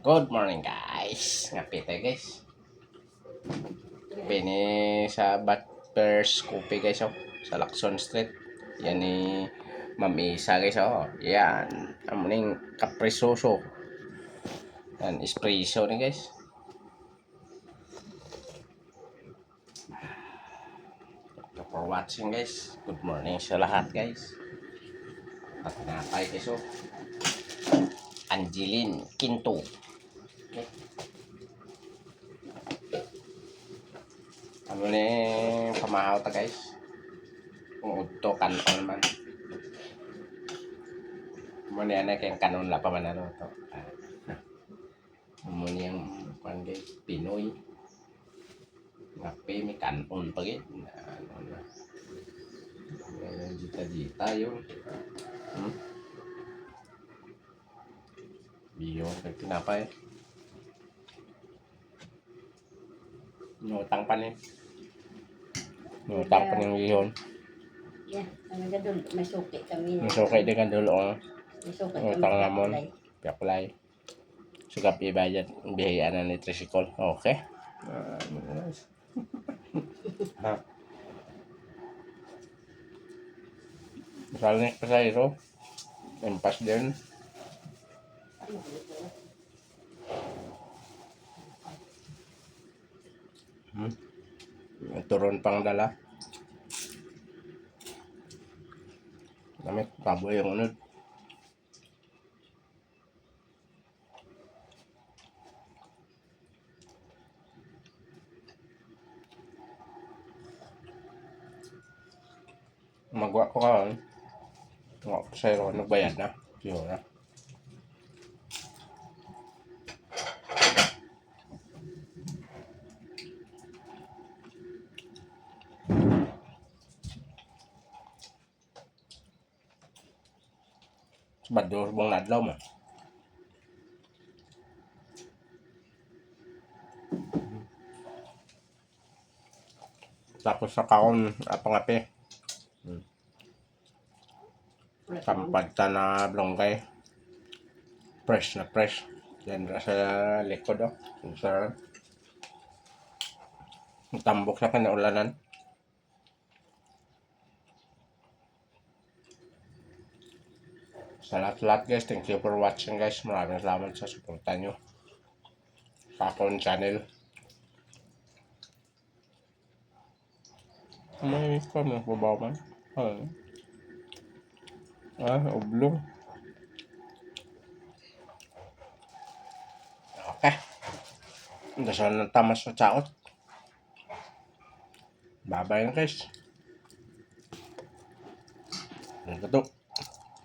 Good morning guys. Ngapit tayo guys. Pini sa Butter's Coffee guys oh. Sa Lacson Street. Yan ni Ma'am Isa guys oh. Yan. Amuning kaprisoso. Yan espresso ni guys. Thank you for watching guys. Good morning sa lahat guys. At napay guys oh. Angeline Quinto. Okay. Ano ni pamahaw ta guys. Kung udto kanon naman. Muna yan kayong kanon la pa man ano to. Muna yung pan guys. Pinoy. Ngapi may kanon pa guys. Ano na. Yan jita-jita yun. Biyo kag tinapay. Nutang pa ni. Nutang pa ng iyon. Yeah, ang gadol, may suki kami. May suki din kan dulo. May suki kami. Nutang namon. Piaklay. Sugap ibayad. Bihayaan na ni tricycle. Okay. Ha. Misalnya pa sa ito. Empas din. Turon pang dala. Damit baboy yung unod. Magwa ko ka. Magwa ko sa'yo. Nagbayad na. Siyo na. Badur bong nadlaw mo. Tapos sa kaon pangape. Tampad ta na blonggay. Fresh na fresh. Yan sa likod oh. Sa tambok sa kanaulanan. Sa lahat guys, thank you for watching guys. Maraming salamat sa suporta nyo sa akong channel. May kami babaw man. Oblong. Okay. Dasal ng tamas sa tsaot. Bye-bye na guys. Ang gato.